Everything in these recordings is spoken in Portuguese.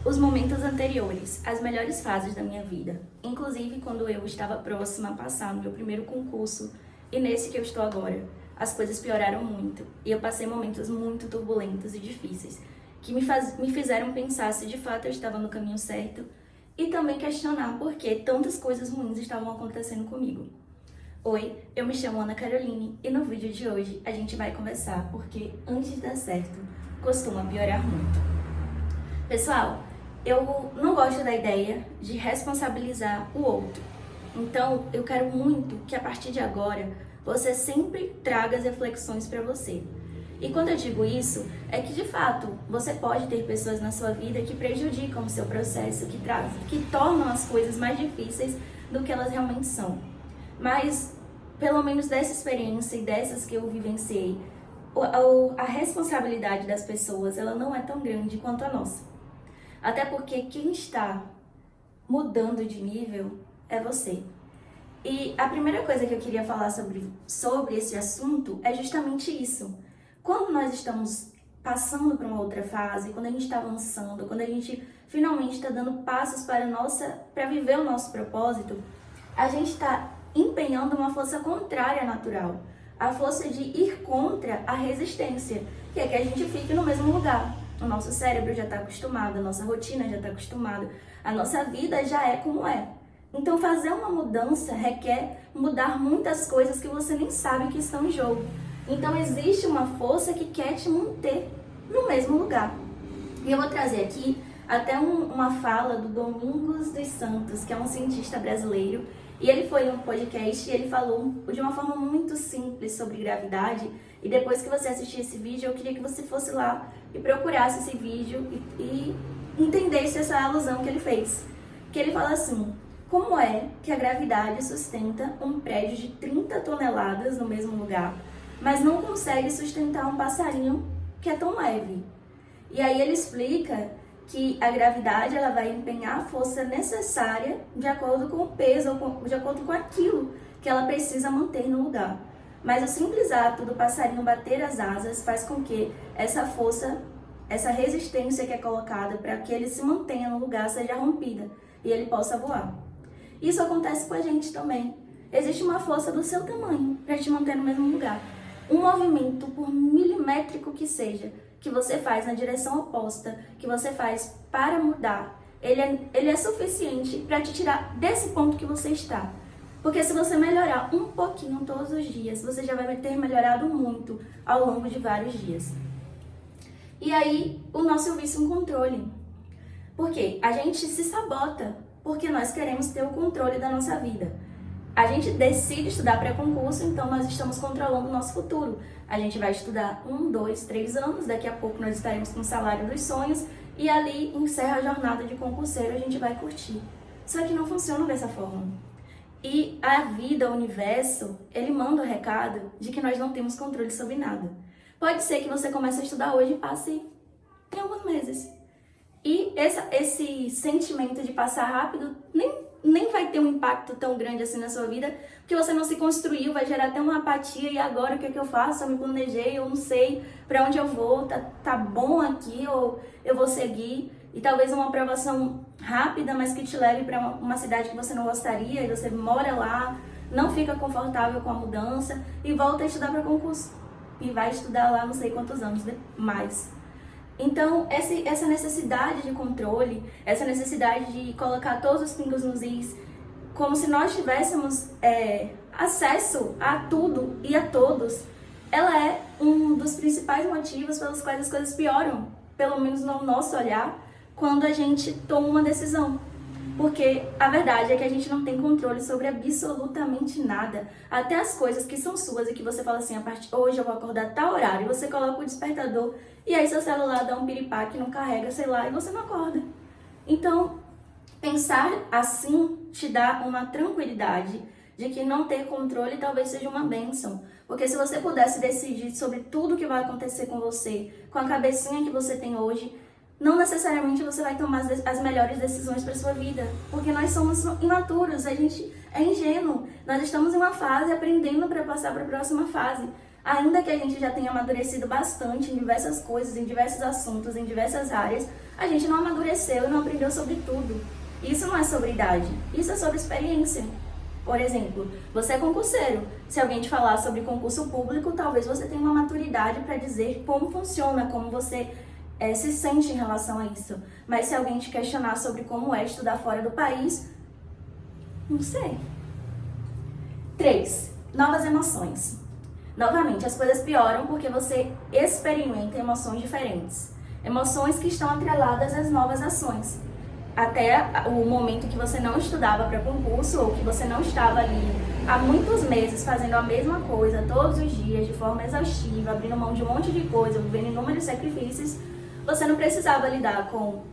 os momentos anteriores, as melhores fases da minha vida, inclusive quando eu estava próxima a passar no meu primeiro concurso e nesse que eu estou agora, as coisas pioraram muito e eu passei momentos muito turbulentos e difíceis que me fizeram pensar se de fato eu estava no caminho certo e também questionar por que tantas coisas ruins estavam acontecendo comigo. Oi, eu me chamo Ana Caroline e no vídeo de hoje a gente vai conversar porque antes de dar certo costuma piorar muito. Pessoal, eu não gosto da ideia de responsabilizar o outro. Então, eu quero muito que a partir de agora você sempre traga as reflexões para você. E quando eu digo isso, é que de fato você pode ter pessoas na sua vida que prejudicam o seu processo, que tornam as coisas mais difíceis do que elas realmente são. Mas, pelo menos dessa experiência e dessas que eu vivenciei, a responsabilidade das pessoas ela não é tão grande quanto a nossa. Até porque quem está mudando de nível é você. E a primeira coisa que eu queria falar sobre esse assunto é justamente isso. Quando nós estamos passando para uma outra fase, quando a gente está avançando, quando a gente finalmente está dando passos para viver o nosso propósito, a gente está empenhando uma força contrária à natural. A força de ir contra a resistência, que é que a gente fique no mesmo lugar. O nosso cérebro já está acostumado, a nossa rotina já está acostumada, a nossa vida já é como é. Então fazer uma mudança requer mudar muitas coisas que você nem sabe que estão em jogo. Então existe uma força que quer te manter no mesmo lugar. E eu vou trazer aqui até uma fala do Domingos dos Santos, que é um cientista brasileiro, e ele foi em um podcast e ele falou de uma forma muito simples sobre gravidade. E depois que você assistir esse vídeo, eu queria que você fosse lá e procurasse esse vídeo e entendesse essa alusão que ele fez. Que ele fala assim: como é que a gravidade sustenta um prédio de 30 toneladas no mesmo lugar, mas não consegue sustentar um passarinho que é tão leve? E aí ele explica que a gravidade ela vai empenhar a força necessária de acordo com o peso, ou de acordo com aquilo que ela precisa manter no lugar. Mas o simples ato do passarinho bater as asas faz com que essa força, essa resistência que é colocada para que ele se mantenha no lugar seja rompida e ele possa voar. Isso acontece com a gente também. Existe uma força do seu tamanho para te manter no mesmo lugar. Um movimento, por milimétrico que seja, que você faz na direção oposta, que você faz para mudar, ele é suficiente para te tirar desse ponto que você está. Porque se você melhorar um pouquinho todos os dias, você já vai ter melhorado muito ao longo de vários dias. E aí, o nosso vício em controle. Porque a gente se sabota, porque nós queremos ter o controle da nossa vida. A gente decide estudar para concurso, então nós estamos controlando o nosso futuro. A gente vai estudar 1, 2, 3 anos, daqui a pouco nós estaremos com o salário dos sonhos e ali encerra a jornada de concurseiro, a gente vai curtir. Só que não funciona dessa forma. E a vida, o universo, ele manda o recado de que nós não temos controle sobre nada. Pode ser que você comece a estudar hoje e passe em alguns meses. E esse sentimento de passar rápido nem vai ter um impacto tão grande assim na sua vida, porque você não se construiu, vai gerar até uma apatia. E agora o que é que eu faço? Eu me planejei, eu não sei para onde eu vou, tá bom aqui, ou eu vou seguir. E talvez uma aprovação rápida, mas que te leve para uma cidade que você não gostaria, e você mora lá, não fica confortável com a mudança, e volta a estudar para concurso. E vai estudar lá não sei quantos anos mais. Então, essa necessidade de controle, essa necessidade de colocar todos os pingos nos is, como se nós tivéssemos acesso a tudo e a todos, ela é um dos principais motivos pelos quais as coisas pioram, pelo menos no nosso olhar, quando a gente toma uma decisão. Porque a verdade é que a gente não tem controle sobre absolutamente nada. Até as coisas que são suas e que você fala assim, hoje eu vou acordar a tal horário, e você coloca o despertador, e aí seu celular dá um piripaque, não carrega, sei lá, e você não acorda. Então, pensar assim te dá uma tranquilidade de que não ter controle talvez seja uma bênção. Porque se você pudesse decidir sobre tudo que vai acontecer com você, com a cabecinha que você tem hoje, não necessariamente você vai tomar as melhores decisões para sua vida, porque nós somos imaturos, a gente é ingênuo, nós estamos em uma fase aprendendo para passar para a próxima fase. Ainda que a gente já tenha amadurecido bastante em diversas coisas, em diversos assuntos, em diversas áreas, a gente não amadureceu e não aprendeu sobre tudo. Isso não é sobre idade, isso é sobre experiência. Por exemplo, você é concurseiro. Se alguém te falar sobre concurso público, talvez você tenha uma maturidade para dizer como funciona, como você se sente em relação a isso. Mas se alguém te questionar sobre como é estudar fora do país, não sei. 3. Novas emoções. Novamente, as coisas pioram porque você experimenta emoções diferentes. Emoções que estão atreladas às novas ações. Até o momento que você não estudava para concurso ou que você não estava ali há muitos meses fazendo a mesma coisa todos os dias de forma exaustiva, abrindo mão de um monte de coisa, vivendo inúmeros sacrifícios, você não precisava lidar com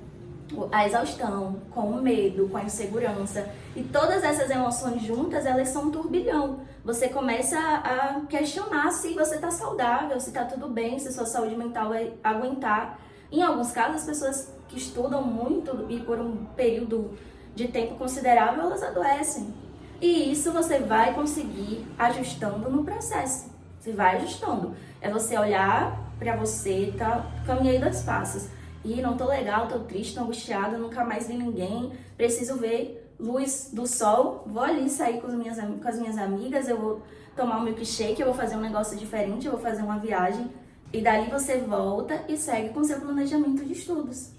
a exaustão, com o medo, com a insegurança. E todas essas emoções juntas, elas são um turbilhão. Você começa a questionar se você está saudável, se está tudo bem, se sua saúde mental vai aguentar. Em alguns casos, as pessoas que estudam muito e por um período de tempo considerável, elas adoecem. E isso você vai conseguir ajustando no processo. Você vai ajustando. É você olhar para você, tá? Caminhei 2 passos. E não tô legal, tô triste, tô angustiada, nunca mais vi ninguém. Preciso ver luz do sol. Vou ali sair com as minhas amigas, eu vou tomar um milkshake, eu vou fazer um negócio diferente, eu vou fazer uma viagem. E dali você volta e segue com seu planejamento de estudos.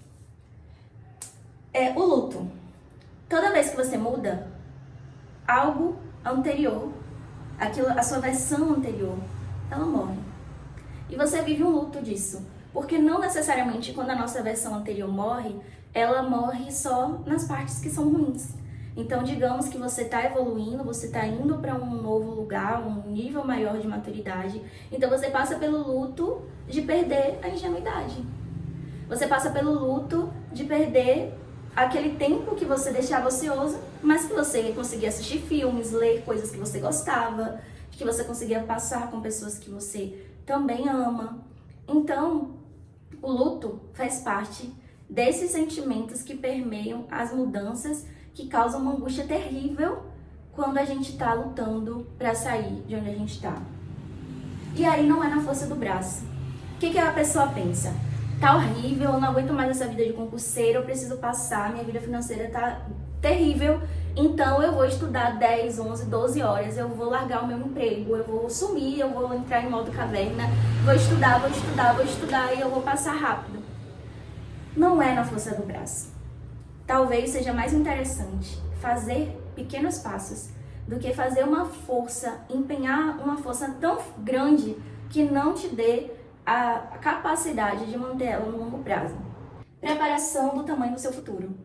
O luto. Toda vez que você muda, algo anterior, a sua versão anterior, ela morre. E você vive um luto disso. Porque não necessariamente quando a nossa versão anterior morre, ela morre só nas partes que são ruins. Então, digamos que você está evoluindo, você está indo para um novo lugar, um nível maior de maturidade. Então, você passa pelo luto de perder a ingenuidade. Você passa pelo luto de perder aquele tempo que você deixava ocioso, mas que você conseguia assistir filmes, ler coisas que você gostava, que você conseguia passar com pessoas que você também ama. Então, o luto faz parte desses sentimentos que permeiam as mudanças que causam uma angústia terrível quando a gente está lutando para sair de onde a gente está. E aí não é na força do braço. O que a pessoa pensa? Tá horrível, eu não aguento mais essa vida de concurseiro, eu preciso passar, minha vida financeira tá terrível, então eu vou estudar 10, 11, 12 horas, eu vou largar o meu emprego, eu vou sumir, eu vou entrar em modo caverna, vou estudar e eu vou passar rápido. Não é na força do braço. Talvez seja mais interessante fazer pequenos passos do que fazer uma força, empenhar uma força tão grande que não te dê a capacidade de manter ela no longo prazo. Preparação do tamanho do seu futuro.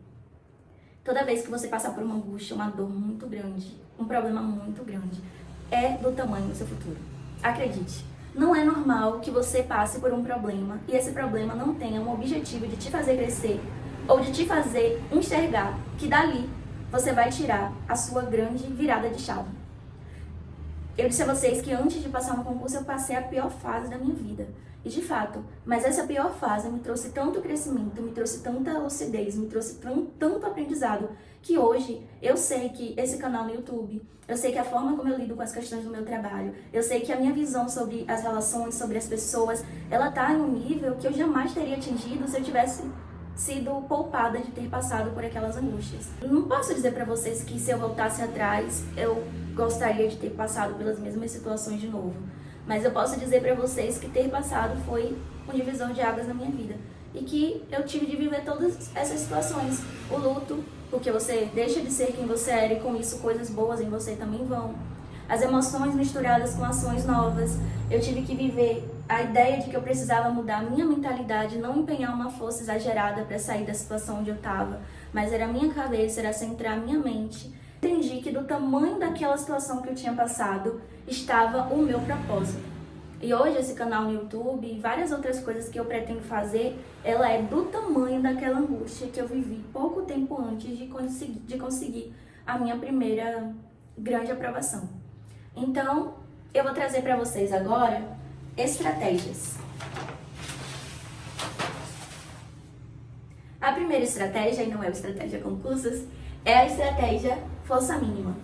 Toda vez que você passar por uma angústia, uma dor muito grande, um problema muito grande, é do tamanho do seu futuro. Acredite, não é normal que você passe por um problema e esse problema não tenha um objetivo de te fazer crescer ou de te fazer enxergar que dali você vai tirar a sua grande virada de chave. Eu disse a vocês que antes de passar no concurso eu passei a pior fase da minha vida. E de fato, mas essa pior fase me trouxe tanto crescimento, me trouxe tanta lucidez, me trouxe tanto aprendizado, que hoje eu sei que esse canal no YouTube, eu sei que a forma como eu lido com as questões do meu trabalho, eu sei que a minha visão sobre as relações, sobre as pessoas, ela tá em um nível que eu jamais teria atingido se eu tivesse sido poupada de ter passado por aquelas angústias. Não posso dizer para vocês que se eu voltasse atrás, eu gostaria de ter passado pelas mesmas situações de novo. Mas eu posso dizer para vocês que ter passado foi um divisor de águas na minha vida. E que eu tive de viver todas essas situações. O luto, porque você deixa de ser quem você era e com isso coisas boas em você também vão. As emoções misturadas com ações novas. Eu tive que viver a ideia de que eu precisava mudar a minha mentalidade, não empenhar uma força exagerada para sair da situação onde eu estava, mas era a minha cabeça, era centrar a minha mente. Entendi que do tamanho daquela situação que eu tinha passado estava o meu propósito. E hoje esse canal no YouTube e várias outras coisas que eu pretendo fazer, ela é do tamanho daquela angústia que eu vivi pouco tempo antes de conseguir a minha primeira grande aprovação. Então, eu vou trazer para vocês agora estratégias. A primeira estratégia, e não é a estratégia concursos, é a estratégia força mínima.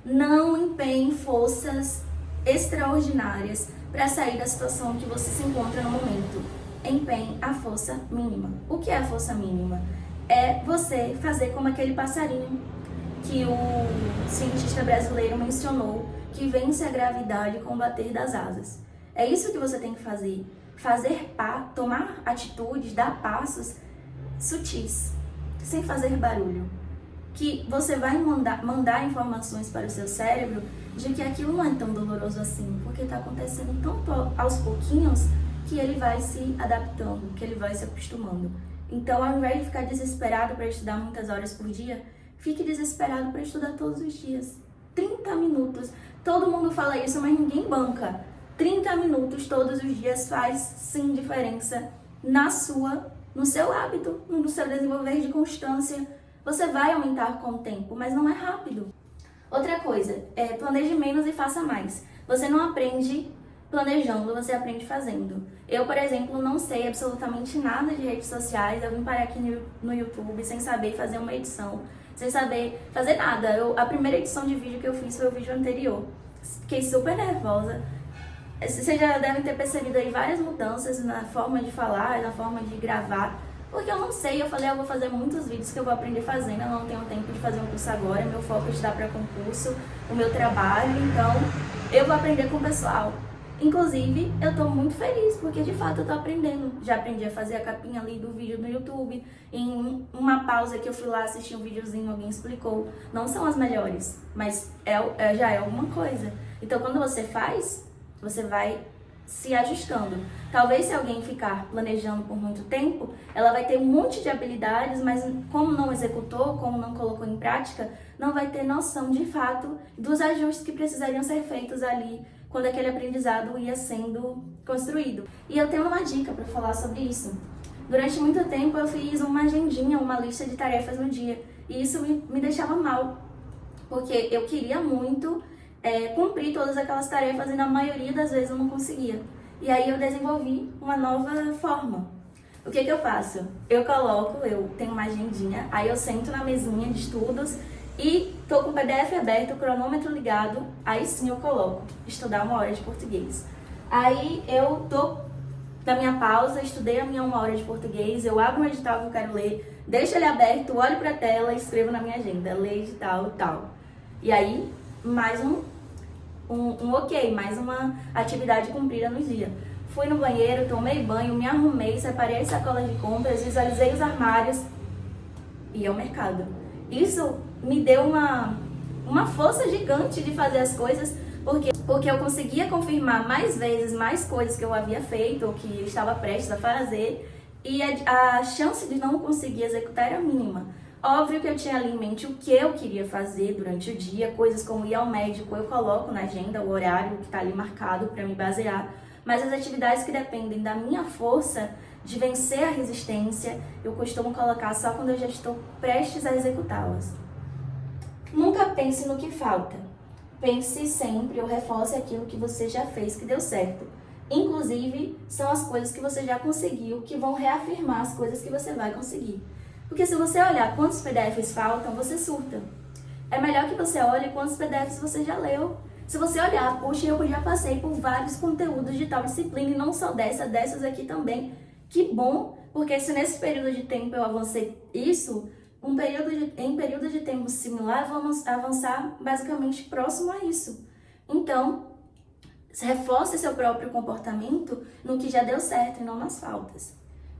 Não empenhe forças extraordinárias para sair da situação que você se encontra no momento. Empenhe a força mínima. O que é a força mínima? É você fazer como aquele passarinho que o cientista brasileiro mencionou, que vence a gravidade com o bater das asas. É isso que você tem que fazer. Tomar atitudes, dar passos sutis, sem fazer barulho. Que você vai mandar informações para o seu cérebro de que aquilo não é tão doloroso assim, porque está acontecendo tão aos pouquinhos que ele vai se adaptando, que ele vai se acostumando. Então, ao invés de ficar desesperado para estudar muitas horas por dia, fique desesperado para estudar todos os dias. 30 minutos. Todo mundo fala isso, mas ninguém banca. 30 minutos todos os dias faz sim diferença no seu hábito, no seu desenvolver de constância. Você vai aumentar com o tempo, mas não é rápido. Outra coisa, planeje menos e faça mais. Você não aprende planejando, você aprende fazendo. Eu, por exemplo, não sei absolutamente nada de redes sociais. Eu vim parar aqui no YouTube sem saber fazer uma edição, sem saber fazer nada. A primeira edição de vídeo que eu fiz foi o vídeo anterior. Fiquei super nervosa. Vocês já devem ter percebido aí várias mudanças na forma de falar, na forma de gravar. Porque eu não sei, eu falei, eu vou fazer muitos vídeos que eu vou aprender fazendo, eu não tenho tempo de fazer um curso agora, meu foco é estudar para concurso, o meu trabalho, então eu vou aprender com o pessoal. Inclusive, eu tô muito feliz, porque de fato eu tô aprendendo. Já aprendi a fazer a capinha ali do vídeo no YouTube, em uma pausa que eu fui lá assistir um videozinho, alguém explicou. Não são as melhores, mas já é alguma coisa. Então, quando você faz, você vai se ajustando. Talvez se alguém ficar planejando por muito tempo, ela vai ter um monte de habilidades, mas como não executou, como não colocou em prática, não vai ter noção de fato dos ajustes que precisariam ser feitos ali quando aquele aprendizado ia sendo construído. E eu tenho uma dica para falar sobre isso. Durante muito tempo eu fiz uma agendinha, uma lista de tarefas no dia, e isso me deixava mal, porque eu queria muito cumprir todas aquelas tarefas e na maioria das vezes eu não conseguia. E aí eu desenvolvi uma nova forma. O que eu faço? Eu tenho uma agendinha, aí eu sento na mesinha de estudos e tô com o PDF aberto, o cronômetro ligado, aí sim eu coloco estudar 1 hora de português. Aí eu tô na minha pausa, estudei a minha 1 hora de português, eu abro um edital que eu quero ler, deixo ele aberto, olho pra tela e escrevo na minha agenda, ler edital e tal. E aí, mais mais uma atividade cumprida no dia. Fui no banheiro, tomei banho, me arrumei, separei as sacolas de compras, visualizei os armários e ao mercado. Isso me deu uma força gigante de fazer as coisas, porque eu conseguia confirmar mais vezes, mais coisas que eu havia feito ou que estava prestes a fazer, e a chance de não conseguir executar era mínima. Óbvio que eu tinha ali em mente o que eu queria fazer durante o dia, coisas como ir ao médico, eu coloco na agenda o horário que está ali marcado para me basear, mas as atividades que dependem da minha força de vencer a resistência, eu costumo colocar só quando eu já estou prestes a executá-las. Nunca pense no que falta. Pense sempre ou reforce aquilo que você já fez que deu certo. Inclusive, são as coisas que você já conseguiu que vão reafirmar as coisas que você vai conseguir. Porque se você olhar quantos PDFs faltam, você surta. É melhor que você olhe quantos PDFs você já leu. Se você olhar, puxa, eu já passei por vários conteúdos de tal disciplina e não só dessas aqui também. Que bom, porque se nesse período de tempo eu avancei isso, em período de tempo similar, vamos avançar basicamente próximo a isso. Então, reforce seu próprio comportamento no que já deu certo e não nas faltas.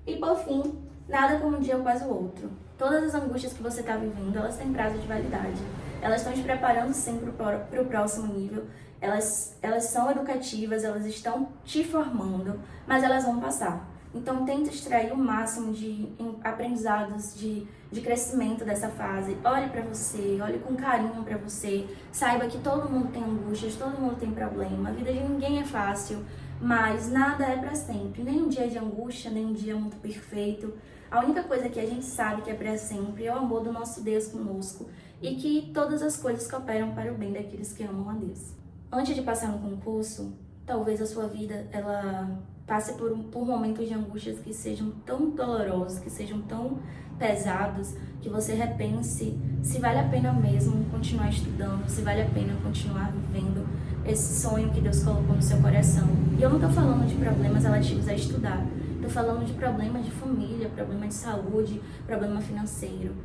E por fim, nada como um dia após o outro. Todas as angústias que você está vivendo, elas têm prazo de validade. Elas estão te preparando sim para o próximo nível. Elas são educativas, elas estão te formando, mas elas vão passar. Então, tenta extrair o máximo de aprendizados, de crescimento dessa fase. Olhe para você, olhe com carinho para você. Saiba que todo mundo tem angústias, todo mundo tem problema. A vida de ninguém é fácil, mas nada é para sempre. Nem um dia de angústia, nem um dia muito perfeito. A única coisa que a gente sabe que é para sempre é o amor do nosso Deus conosco e que todas as coisas cooperam para o bem daqueles que amam a Deus. Antes de passar no concurso, talvez a sua vida ela passe por momentos de angústias que sejam tão dolorosos, que sejam tão pesados, que você repense se vale a pena mesmo continuar estudando, se vale a pena continuar vivendo esse sonho que Deus colocou no seu coração. E eu não tô falando de problemas relativos a estudar, tô falando de problemas de família, problema de saúde, problema financeiro.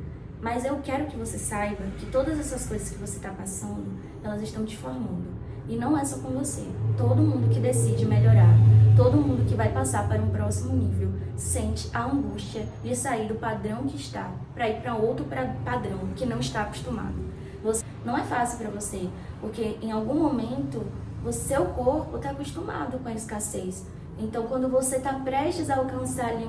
Mas eu quero que você saiba que todas essas coisas que você está passando, elas estão te formando. E não é só com você. Todo mundo que decide melhorar, todo mundo que vai passar para um próximo nível, sente a angústia de sair do padrão que está para ir para outro padrão que não está acostumado. Não é fácil para você, porque em algum momento o seu corpo está acostumado com a escassez. Então, quando você está prestes a alcançar ali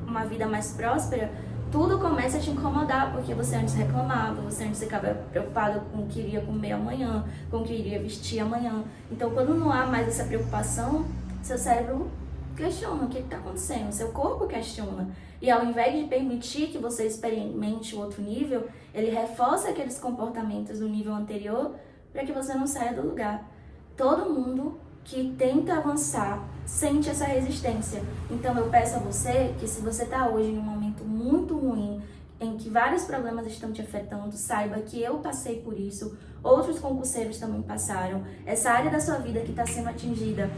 uma vida mais próspera, tudo começa a te incomodar, porque você antes reclamava, você antes ficava preocupado com o que iria comer amanhã, com o que iria vestir amanhã. Então, quando não há mais essa preocupação, seu cérebro questiona o que está acontecendo, seu corpo questiona. E ao invés de permitir que você experimente o outro nível, ele reforça aqueles comportamentos do nível anterior para que você não saia do lugar. Todo mundo que tenta avançar sente essa resistência. Então eu peço a você que, se você está hoje em um momento muito ruim, em que vários problemas estão te afetando, saiba que eu passei por isso, outros concurseiros também passaram. Essa área da sua vida que está sendo atingida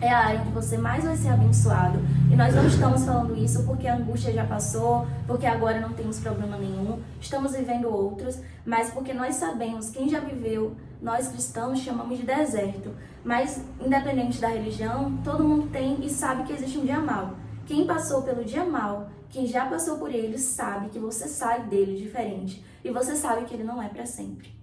é a área onde você mais vai ser abençoado. E nós não estamos falando isso porque a angústia já passou, porque agora não temos problema nenhum, estamos vivendo outros, mas porque nós sabemos, quem já viveu, nós cristãos chamamos de deserto. Mas, independente da religião, todo mundo tem e sabe que existe um dia mau. Quem passou pelo dia mau, quem já passou por ele, sabe que você sai dele diferente. E você sabe que ele não é para sempre.